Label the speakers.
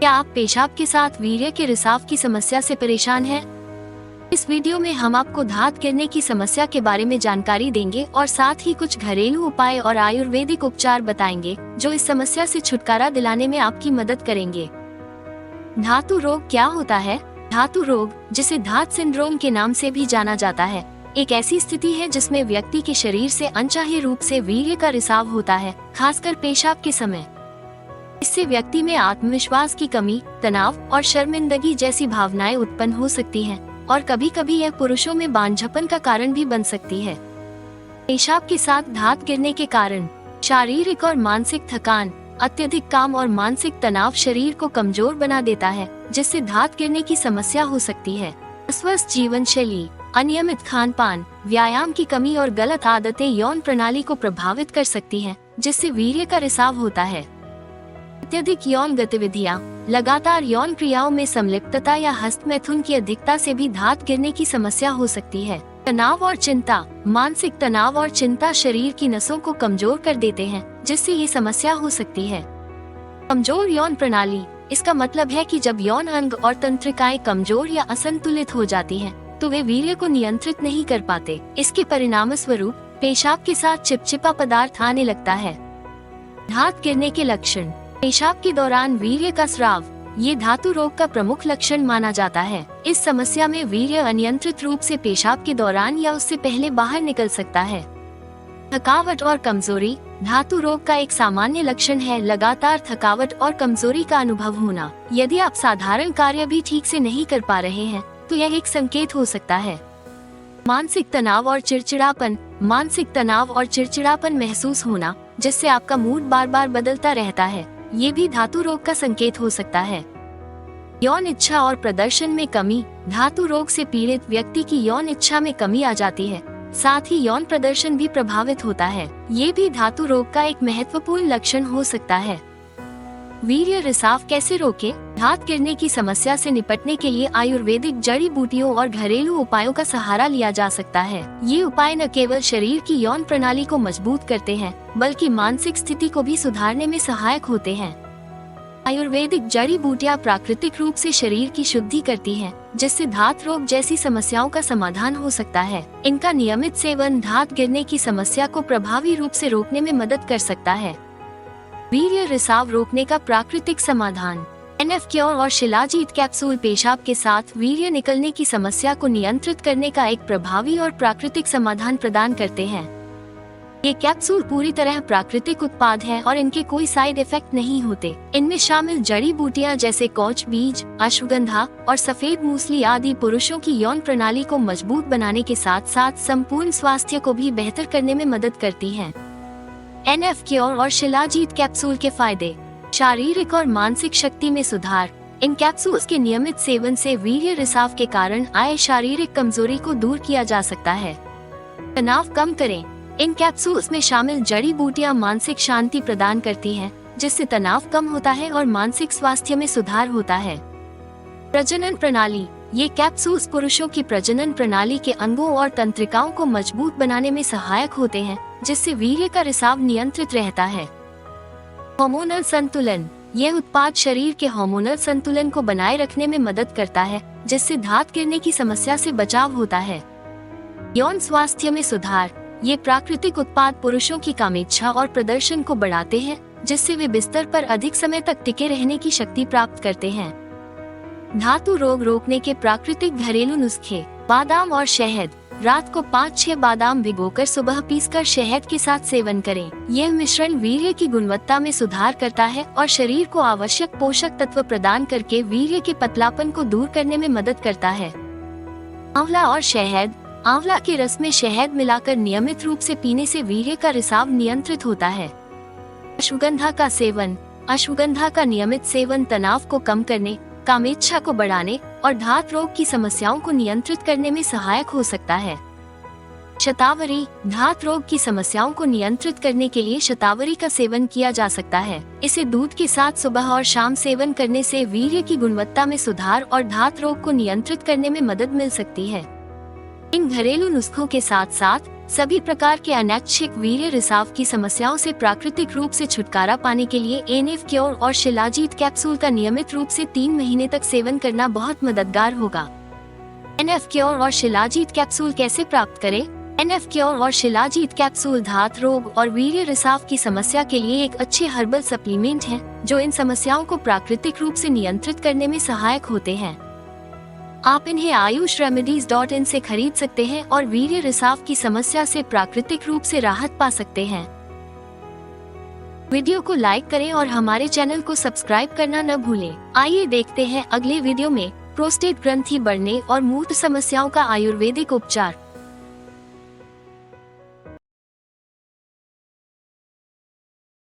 Speaker 1: क्या आप पेशाब के साथ वीर्य के रिसाव की समस्या से परेशान हैं? इस वीडियो में हम आपको धात गिरने की समस्या के बारे में जानकारी देंगे और साथ ही कुछ घरेलू उपाय और आयुर्वेदिक उपचार बताएंगे जो इस समस्या से छुटकारा दिलाने में आपकी मदद करेंगे। धातु रोग क्या होता है? धातु रोग, जिसे धात सिंड्रोम के नाम से भी जाना जाता है, एक ऐसी स्थिति है जिसमें व्यक्ति के शरीर से अनचाहे रूप से वीर्य का रिसाव होता है, खासकर पेशाब के समय। इससे व्यक्ति में आत्मविश्वास की कमी, तनाव और शर्मिंदगी जैसी भावनाएं उत्पन्न हो सकती हैं और कभी कभी यह पुरुषों में बांझपन का कारण भी बन सकती है। पेशाब के साथ धात गिरने के कारण शारीरिक और मानसिक थकान, अत्यधिक काम और मानसिक तनाव शरीर को कमजोर बना देता है, जिससे धात गिरने की समस्या हो सकती है। अस्वस्थ जीवन शैली, अनियमित खान पान, व्यायाम की कमी और गलत आदतें यौन प्रणाली को प्रभावित कर सकती हैं, जिससे वीर्य का रिसाव होता है। अत्यधिक यौन गतिविधियां, लगातार यौन क्रियाओं में संलिप्तता या हस्तमैथुन की अधिकता से भी धात गिरने की समस्या हो सकती है। तनाव और चिंता, मानसिक तनाव और चिंता शरीर की नसों को कमजोर कर देते हैं, जिससे ये समस्या हो सकती है। कमजोर यौन प्रणाली, इसका मतलब है कि जब यौन अंग और तंत्रिकाएं कमजोर या असंतुलित हो जाती हैं, तो वे वीर्य को नियंत्रित नहीं कर पाते। इसके परिणाम स्वरूप पेशाब के साथ चिपचिपा पदार्थ आने लगता है। धात गिरने के लक्षण, पेशाब के दौरान वीर्य का स्राव, ये धातु रोग का प्रमुख लक्षण माना जाता है। इस समस्या में वीर्य अनियंत्रित रूप से पेशाब के दौरान या उससे पहले बाहर निकल सकता है। थकावट और कमजोरी, धातु रोग का एक सामान्य लक्षण है लगातार थकावट और कमजोरी का अनुभव होना। यदि आप साधारण कार्य भी ठीक से नहीं कर पा रहे हैं, तो यह एक संकेत हो सकता है। मानसिक तनाव और चिड़चिड़ापन, मानसिक तनाव और चिड़चिड़ापन महसूस होना, जिससे आपका मूड बार बार बदलता रहता है, ये भी धातु रोग का संकेत हो सकता है। यौन इच्छा और प्रदर्शन में कमी, धातु रोग से पीड़ित व्यक्ति की यौन इच्छा में कमी आ जाती है, साथ ही यौन प्रदर्शन भी प्रभावित होता है। ये भी धातु रोग का एक महत्वपूर्ण लक्षण हो सकता है। वीर्य रिसाव कैसे रोके? धात गिरने की समस्या से निपटने के लिए आयुर्वेदिक जड़ी बूटियों और घरेलू उपायों का सहारा लिया जा सकता है। ये उपाय न केवल शरीर की यौन प्रणाली को मजबूत करते हैं, बल्कि मानसिक स्थिति को भी सुधारने में सहायक होते हैं। आयुर्वेदिक जड़ी बूटियां प्राकृतिक रूप से शरीर की शुद्धि करती हैं, जिससे धात रोग जैसी समस्याओं का समाधान हो सकता है। इनका नियमित सेवन धात गिरने की समस्या को प्रभावी रूप से रोकने में मदद कर सकता है। वीर्य रिसाव रोकने का प्राकृतिक समाधान, NF क्योर और शिलाजीत कैप्सूल पेशाब के साथ वीर्य निकलने की समस्या को नियंत्रित करने का एक प्रभावी और प्राकृतिक समाधान प्रदान करते हैं। ये कैप्सूल पूरी तरह प्राकृतिक उत्पाद हैं और इनके कोई साइड इफेक्ट नहीं होते। इनमें शामिल जड़ी बूटियां जैसे कौच बीज, अश्वगंधा और सफेद मूसली आदि पुरुषों की यौन प्रणाली को मजबूत बनाने के साथ साथ संपूर्ण स्वास्थ्य को भी बेहतर करने में मदद करती हैं। NF क्योर और शिलाजीत कैप्सूल के फायदे, शारीरिक और मानसिक शक्ति में सुधार। इन कैप्सूल्स के नियमित सेवन से वीर्य रिसाव के कारण आए शारीरिक कमजोरी को दूर किया जा सकता है। तनाव कम करें, इन कैप्सूल्स में शामिल जड़ी बूटियां मानसिक शांति प्रदान करती हैं, जिससे तनाव कम होता है और मानसिक स्वास्थ्य में सुधार होता है। प्रजनन प्रणाली, ये कैप्सूल्स पुरुषों की प्रजनन प्रणाली के अंगों और तंत्रिकाओं को मजबूत बनाने में सहायक होते हैं, जिससे वीर्य का रिसाव नियंत्रित रहता है। हार्मोनल संतुलन, यह उत्पाद शरीर के हार्मोनल संतुलन को बनाए रखने में मदद करता है, जिससे धात गिरने की समस्या से बचाव होता है। यौन स्वास्थ्य में सुधार, ये प्राकृतिक उत्पाद पुरुषों की कामेच्छा और प्रदर्शन को बढ़ाते हैं, जिससे वे बिस्तर पर अधिक समय तक टिके रहने की शक्ति प्राप्त करते हैं। धातु रोग रोकने के प्राकृतिक घरेलू नुस्खे, बादाम और शहद, रात को 5-6 बादाम भिगोकर सुबह पीसकर शहद के साथ सेवन करें। यह मिश्रण वीर्य की गुणवत्ता में सुधार करता है और शरीर को आवश्यक पोषक तत्व प्रदान करके वीर्य के पतलापन को दूर करने में मदद करता है। आंवला और शहद, आंवला के रस में शहद मिलाकर नियमित रूप से पीने से वीर्य का रिसाव नियंत्रित होता है। अश्वगंधा का सेवन, अश्वगंधा का नियमित सेवन तनाव को कम करने, कामेच्छा को बढ़ाने और धात रोग की समस्याओं को नियंत्रित करने में सहायक हो सकता है। शतावरी, धात रोग की समस्याओं को नियंत्रित करने के लिए शतावरी का सेवन किया जा सकता है। इसे दूध के साथ सुबह और शाम सेवन करने से वीर्य की गुणवत्ता में सुधार और धात रोग को नियंत्रित करने में मदद मिल सकती है। इन घरेलू नुस्खों के साथ साथ सभी प्रकार के अनैच्छिक वीर्य रिसाव की समस्याओं से प्राकृतिक रूप से छुटकारा पाने के लिए एनएफ क्योर और शिलाजीत कैप्सूल का नियमित रूप से 3 महीने तक सेवन करना बहुत मददगार होगा। एनएफ क्योर और शिलाजीत कैप्सूल कैसे प्राप्त करें? एनएफ क्योर और शिलाजीत कैप्सूल धात रोग और वीर्य रिसाव की समस्या के लिए एक अच्छे हर्बल सप्लीमेंट हैं, जो इन समस्याओं को प्राकृतिक रूप से नियंत्रित करने में सहायक होते हैं। आप इन्हें ayushRemedies.in से खरीद सकते हैं और वीर्य रिसाव की समस्या से प्राकृतिक रूप से राहत पा सकते हैं। वीडियो को लाइक करें और हमारे चैनल को सब्सक्राइब करना न भूलें। आइए देखते हैं अगले वीडियो में प्रोस्टेट ग्रंथि बढ़ने और मूत्र समस्याओं का आयुर्वेदिक उपचार।